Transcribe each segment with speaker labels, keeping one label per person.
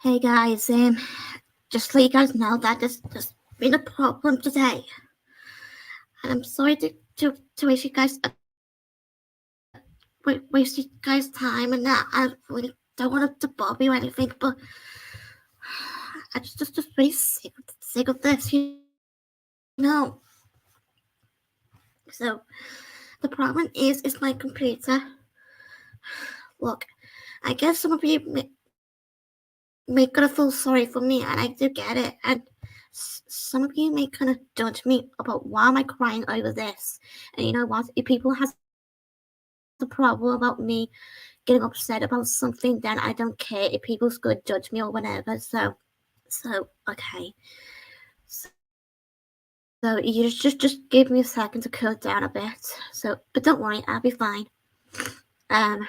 Speaker 1: Hey guys, just to let you guys know that there's been a problem today, and I'm sorry to waste you guys waste you guys time, and that I really don't want to bother you or anything, but I just really sick of this, know. So the problem is my computer. Look, I guess some of you may gonna feel sorry for me, and I do get it, and some of you may kind of judge me about why am I crying over this. And you know what? If people has a problem about me getting upset about something, then I don't care if people's gonna judge me or whatever. So okay. So you just give me a second to cool down a bit. So, but don't worry, I'll be fine. Um.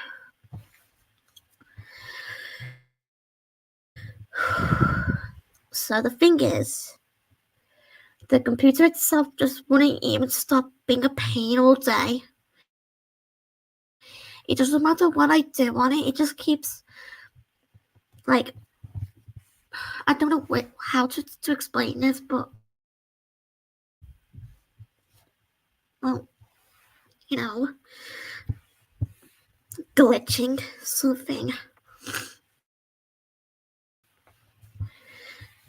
Speaker 1: So the thing is, the computer itself just wouldn't even stop being a pain all day. It doesn't matter what I do on it, it just keeps, like, I don't know how to explain this, but, well, you know, glitching something.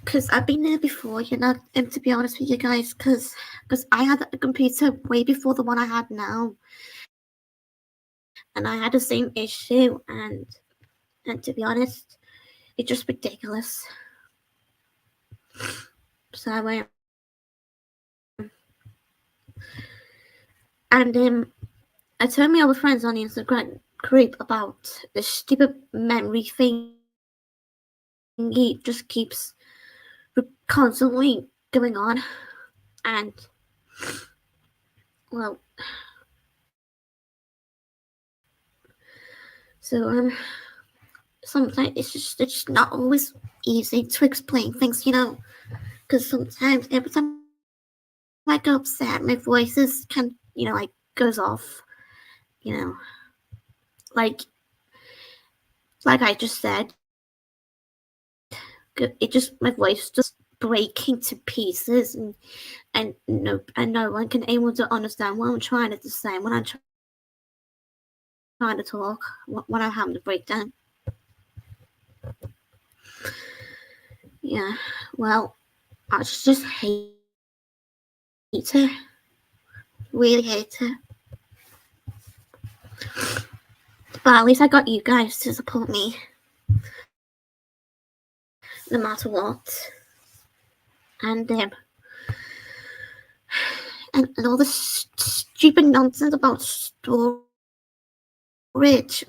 Speaker 1: Because I've been there before, and to be honest with you guys, because I had a computer way before the one I had now, and I had the same issue, and to be honest, it's just ridiculous. So I went, and I told my other friends on the Instagram group about this stupid memory thing. It just keeps constantly going on, and well, so sometimes it's not always easy to explain things, because sometimes every time I get upset, my voices can, like goes off, you know, like I just said, it just my voice just breaking to pieces, and no one can able to understand what I'm trying to say when I'm trying to talk, when I'm having to break down. Yeah, well, I just hate it, really hate it. But at least I got you guys to support me, no matter what. And and all this stupid nonsense about storage,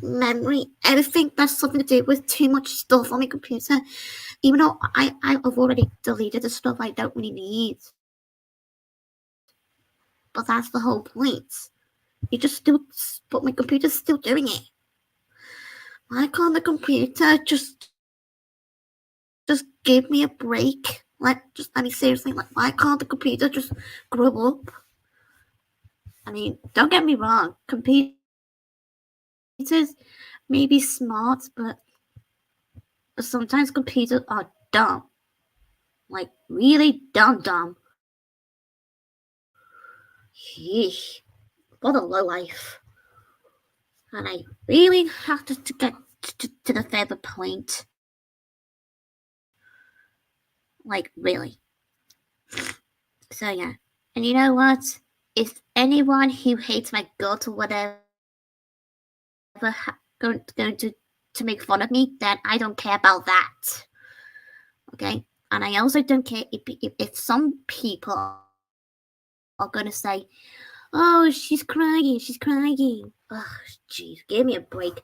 Speaker 1: memory, everything that's something to do with too much stuff on my computer. Even though I've already deleted the stuff I don't really need. But that's the whole point. But my computer's still doing it. Why can't the computer just give me a break? I mean, seriously, why can't the computer just grow up? I mean, don't get me wrong, computers may be smart, but sometimes computers are dumb. Like, really dumb. Yeesh, what a low life. And I really have to get to the further point. Like, really. So, yeah. And you know what? If anyone who hates my guts or whatever going to make fun of me, then I don't care about that. Okay? And I also don't care if some people are going to say, oh, she's crying. Ugh, jeez, give me a break.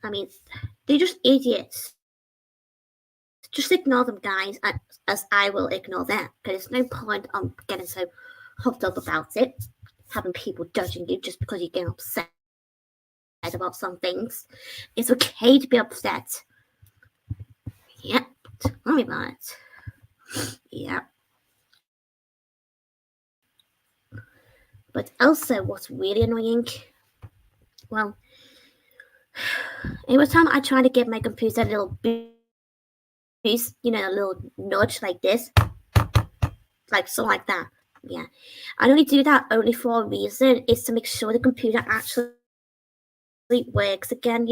Speaker 1: I mean, they're just idiots. Just ignore them, guys, as I will ignore them. Because there's no point on getting so hooked up about it, having people judging you just because you get upset about some things. It's okay to be upset. Yeah, tell me about it. Yeah. But also, what's really annoying, well, every time I try to give my computer a little use, a little nudge like this, like so, like that. Yeah, I only do that only for a reason, is to make sure the computer actually works again.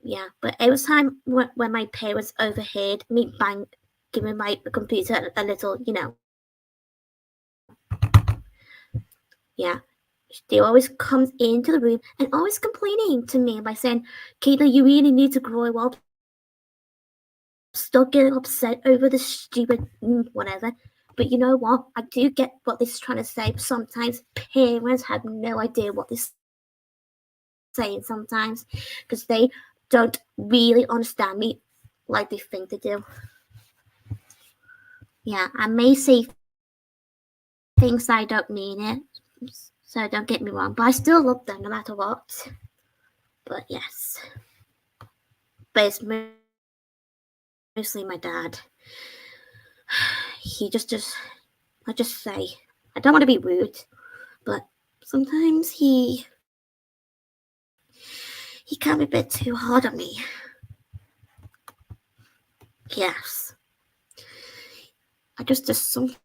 Speaker 1: Yeah, but every time when my parents overheard me giving my computer a little, yeah, they always comes into the room and always complaining to me by saying, "Caitlin, you really need to grow up. Stop getting upset over the stupid whatever." But you know what? I do get what this is trying to say. Sometimes parents have no idea what this saying sometimes, because they don't really understand me like they think they do. Yeah, I may say things I don't mean it, so don't get me wrong, but I still love them no matter what. But yes, but it's mostly my dad. He just I just say, I don't want to be rude, but sometimes he can be a bit too hard on me. Yes. I just sometimes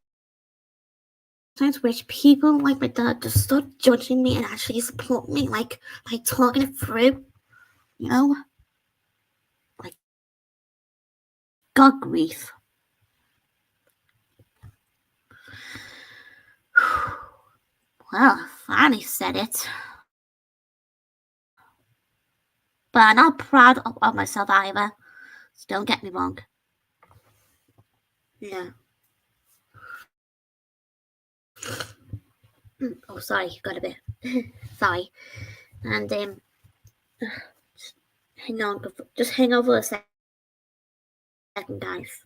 Speaker 1: wish people like my dad just stop judging me and actually support me, like by talking it through, like, God grief. Well, finally said it. But I'm not proud of myself either, so don't get me wrong. Yeah. Oh, sorry, got a bit. Sorry. And, hang on, just hang over a second, guys.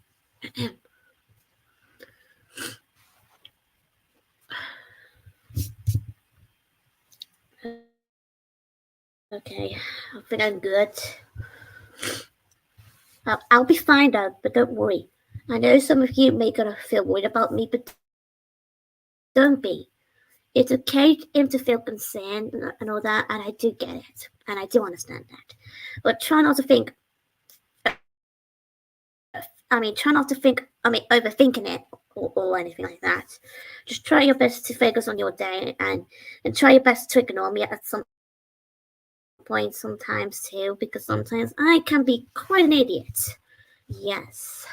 Speaker 1: Okay, I think I'm good. I'll be fine though, but don't worry. I know some of you may gonna feel worried about me, but don't be. It's okay to feel concerned and all that, and I do get it, and I do understand that. But try not to think. Try not to think. Overthinking it or anything like that. Just try your best to focus on your day and try your best to ignore me at some point sometimes too, because sometimes I can be quite an idiot. Yes.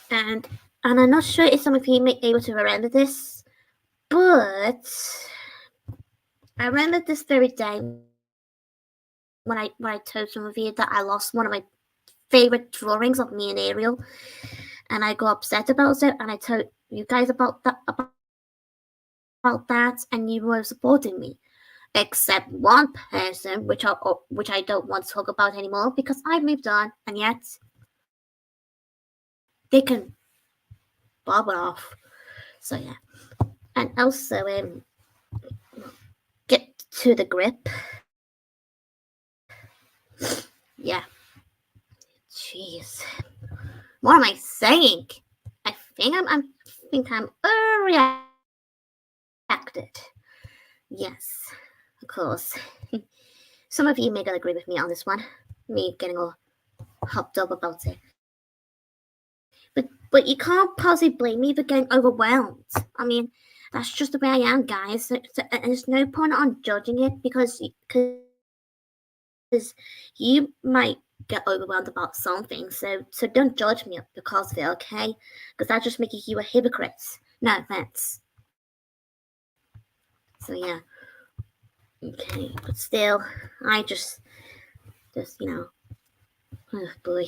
Speaker 1: And I'm not sure if some of you may be able to remember this, but I remember this very day when I told some of you that I lost one of my favorite drawings of me and Ariel, and I got upset about it, and I told you guys about that, and you were supporting me, except one person, which I don't want to talk about anymore because I've moved on, and yet they can bob it off. So yeah, and also get to the grip. Yeah. Jeez. What am I saying? I think I'm overreacted. Yes, of course. Some of you may not agree with me on this one. Me getting all hopped up about it. But you can't possibly blame me for getting overwhelmed. That's just the way I am, guys. So there's no point on judging it because you might get overwhelmed about something. So don't judge me because of it, okay? Because that just makes you a hypocrite. No offense. So yeah. Okay, but still, I just oh boy.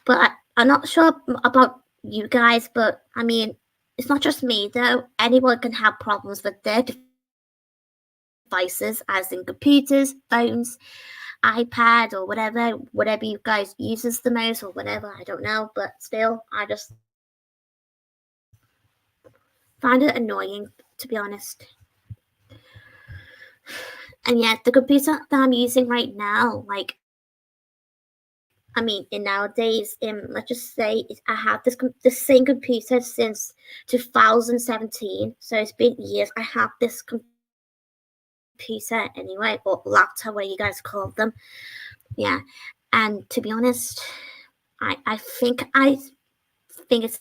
Speaker 1: But I'm not sure about you guys, but it's not just me though. Anyone can have problems with their devices, as in computers, phones, iPad, or whatever you guys uses the most, or whatever. I don't know, but still, I just find it annoying, to be honest. And yet, the computer that I'm using right now, in nowadays, let's just say I have the same computer since 2017, so it's been years. I have this computer anyway, or laptop, what you guys call them. Yeah, and to be honest, I think it's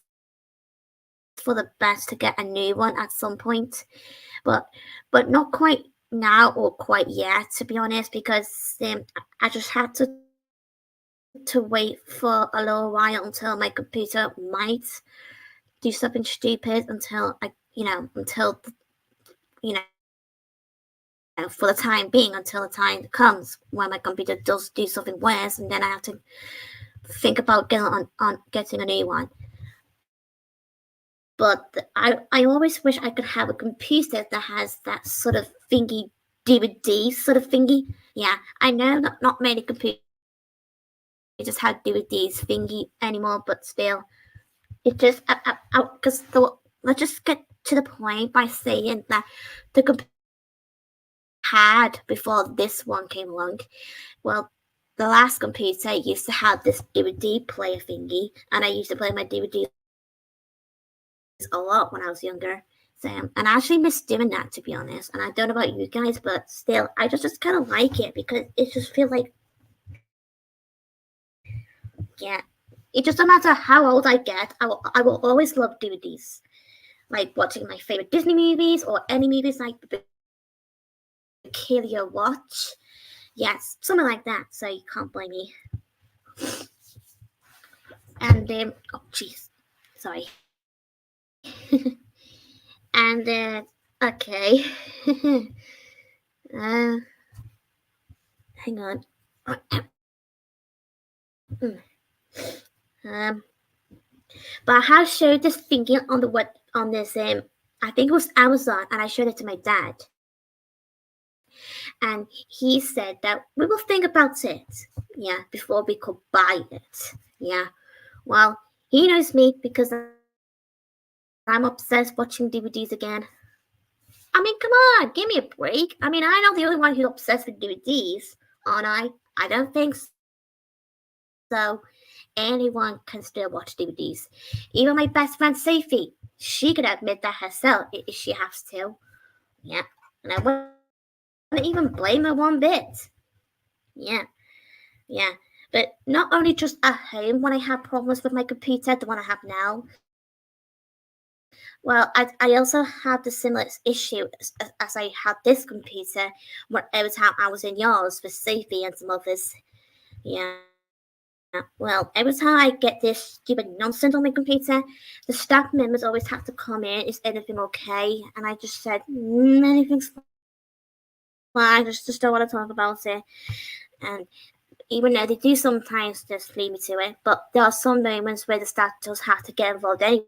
Speaker 1: for the best to get a new one at some point, but not quite now or quite yet, to be honest, because I just had to wait for a little while until my computer might do something stupid until for the time being, until the time comes when my computer does do something worse, and then I have to think about getting a new one. But I always wish I could have a computer that has that sort of thingy, DVD sort of thingy. Yeah, I know not many computers have DVDs thingy anymore, but still, it just because let's just get to the point by saying that the computer had before this one came along. Well, the last computer used to have this DVD player thingy, and I used to play my DVDs a lot when I was younger. So, and I actually miss doing that, to be honest. And I don't know about you guys, but still, I just kind of like it because it just feels like, yeah, it just no matter how old I get, I will always love DVDs, like watching my favorite Disney movies or any movies like Kill Your Watch. Yes, something like that. So you can't blame me. And oh jeez, sorry. And okay. Hang on. But I have showed this thinking on the web on this I think it was Amazon, and I showed it to my dad. And he said that we will think about it, yeah, before we could buy it. Yeah. Well, he knows me because I'm obsessed watching DVDs again. I mean, come on, give me a break. I mean, I'm not the only one who's obsessed with DVDs, aren't I? I don't think so. Anyone can still watch DVDs. Even my best friend Sophie, she could admit that herself if she has to. Yeah, and I wouldn't even blame her one bit. Yeah, yeah. But not only just at home when I have problems with my computer, the one I have now. Well, I also had the similar issue as I had this computer, where every time I was in yours with Sophie and some others. Yeah. Well, every time I get this stupid nonsense on my computer, the staff members always have to come in. Is anything okay? And I just said, anything's fine. I just don't want to talk about it. And even though they do sometimes just leave me to it, but there are some moments where the staff does have to get involved anyway,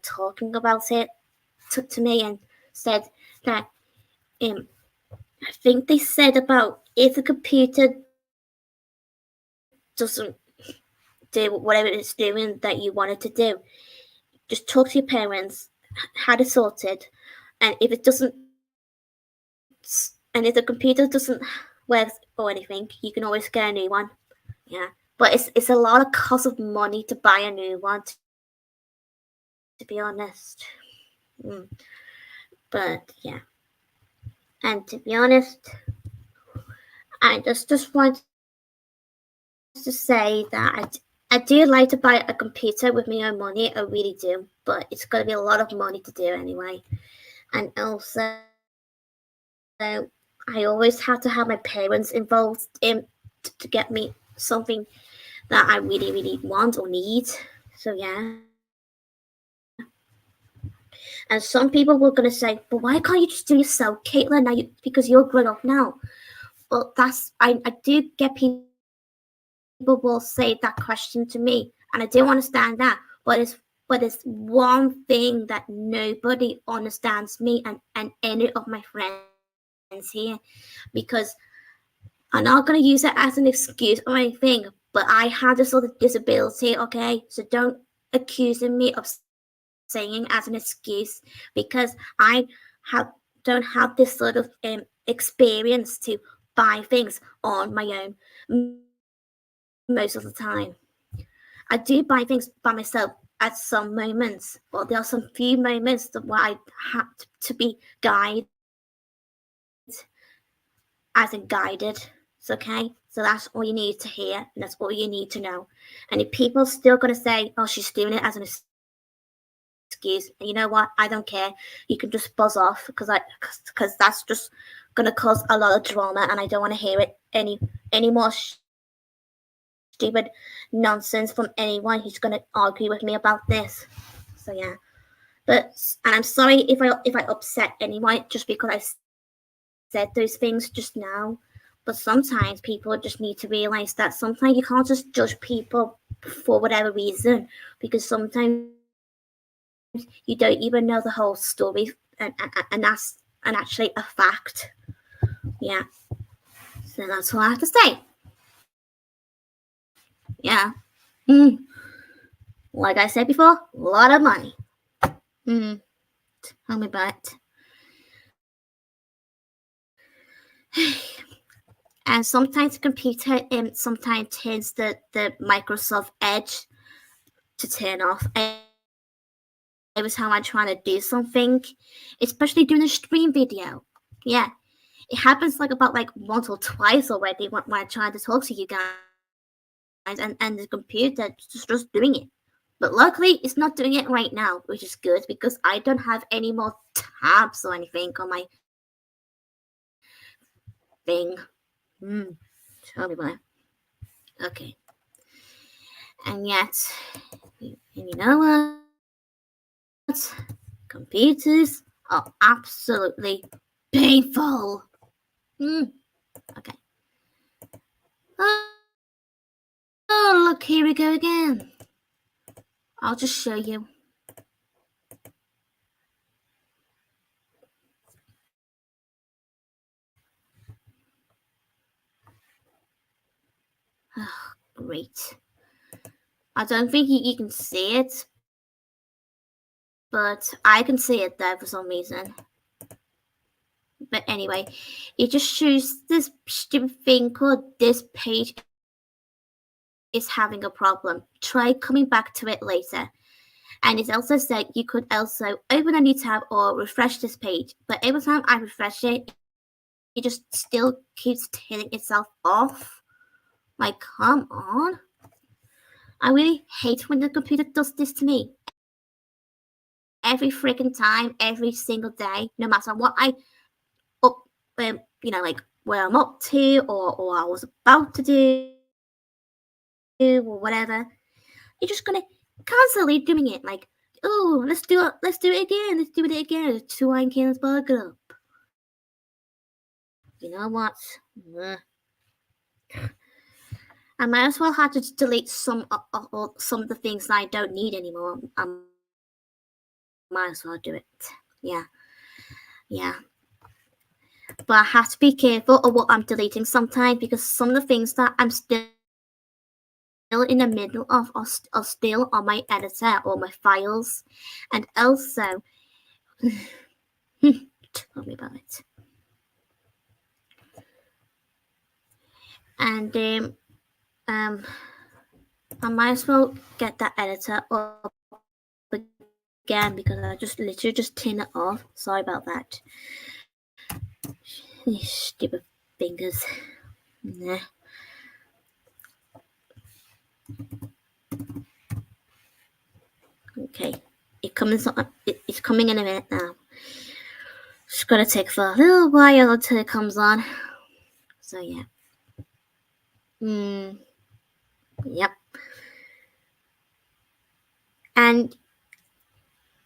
Speaker 1: talking about it to me, and said that I think they said about if the computer doesn't do whatever it's doing that you want it to do, just talk to your parents, had it sorted, and if it doesn't, and if the computer doesn't work or anything, you can always get a new one. Yeah, but it's a lot of cost of money to buy a new one. To be honest, but yeah, and to be honest, I just want to say that I do like to buy a computer with my own money. I really do, but it's going to be a lot of money to do anyway, and also I always have to have my parents involved in to get me something that I really, really want or need. So yeah. And some people were gonna say, "But why can't you just do it yourself, Caitlin? Now because you're grown up now." Well, I do get people will say that question to me, and I do understand that. But it's one thing that nobody understands me and any of my friends here, because I'm not going to use it as an excuse or anything, but I have this sort of disability, okay? So don't accuse me of saying as an excuse, because I don't have this sort of experience to buy things on my own most of the time. I do buy things by myself at some moments, but there are some few moments where I have to be guided as in guided. It's okay. So that's all you need to hear, and that's all you need to know. And if people still gonna say, "Oh, she's doing it as an excuse," and you know what? I don't care. You can just buzz off because that's just gonna cause a lot of drama, and I don't want to hear it any more stupid nonsense from anyone who's gonna argue with me about this. So yeah. And I'm sorry if I upset anyone just because I said those things just now. But sometimes people just need to realize that sometimes you can't just judge people for whatever reason, because sometimes you don't even know the whole story, and that's actually a fact. Yeah. So that's all I have to say. Yeah. Like I said before, a lot of money. Tell me about it. And sometimes the computer sometimes turns the Microsoft Edge to turn off every time I try to do something, especially doing a stream video. Yeah, it happens about once or twice already when I try to talk to you guys, and the computer just doing it. But luckily, it's not doing it right now, which is good because I don't have any more tabs or anything on my thing. Tell me why. Okay. And yet, you know what? Computers are absolutely painful. Okay. Oh, look, here we go again. I'll just show you. Oh, great. I don't think you can see it, but I can see it there for some reason. But anyway, it just shows this stupid thing called this page is having a problem. Try coming back to it later. And it also said you could also open a new tab or refresh this page. But every time I refresh it, it just still keeps turning itself off. Like, come on. I really hate when the computer does this to me. Every freaking time, every single day, no matter what where I'm up to or I was about to do or whatever, you're just gonna constantly doing it. Like, oh, let's do it again. Two Iron Cannons burger up. You know what? I might as well have to delete some of the things I don't need anymore. Might as well do it. Yeah. But I have to be careful of what I'm deleting sometimes because some of the things that I'm still in the middle of are still on my editor or my files. And also, tell me about it. And I might as well get that editor up again because I just literally just turn it off. Sorry about that. These stupid fingers. Nah. Okay, it's coming in a minute now. It's gonna take for a little while until it comes on. So yeah. Yep. And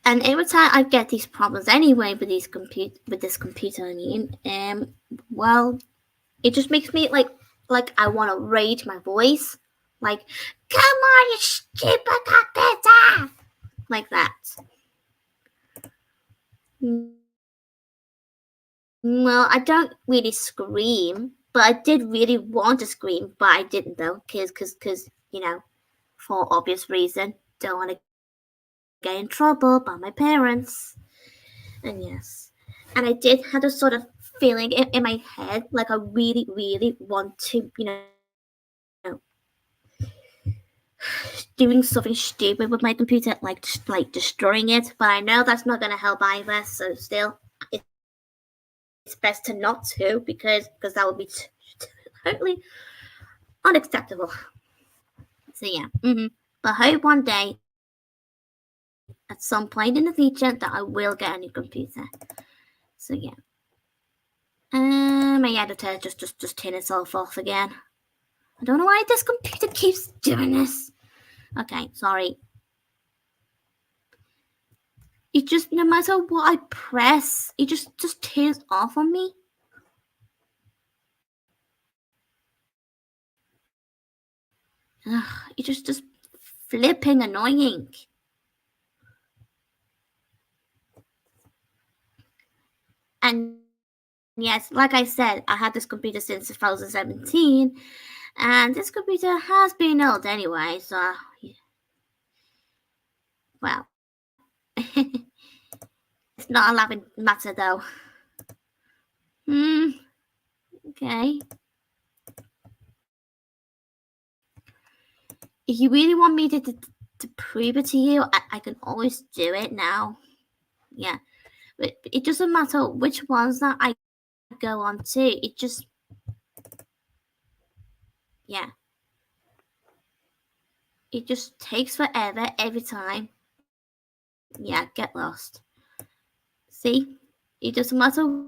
Speaker 1: every time I get these problems anyway with this computer, I mean, well, it just makes me like I want to raise my voice, like, "Come on, you stupid computer!" like that. Well, I don't really scream, but I did really want to scream, but I didn't though, because for obvious reason, don't want to get in trouble by my parents. And yes, and I did have a sort of feeling in my head, like I really, really want to, doing something stupid with my computer, like destroying it. But I know that's not gonna help either. So still, it's best to not to because that would be totally unacceptable. So yeah, but I hope one day, at some point in the future, that I will get a new computer. So yeah. My editor just turned itself off again. I don't know why this computer keeps doing this. Okay, sorry. It just, no matter what I press, it just turns off on me. Ugh, it's just flipping annoying. And yes, like I said, I had this computer since 2017, and this computer has been old anyway, so well, it's not a laughing matter though. Okay. If you really want me to prove it to you, I can always do it now. Yeah. But it doesn't matter which ones that I go on to. It just, yeah. It just takes forever every time. Yeah, get lost. See? It doesn't matter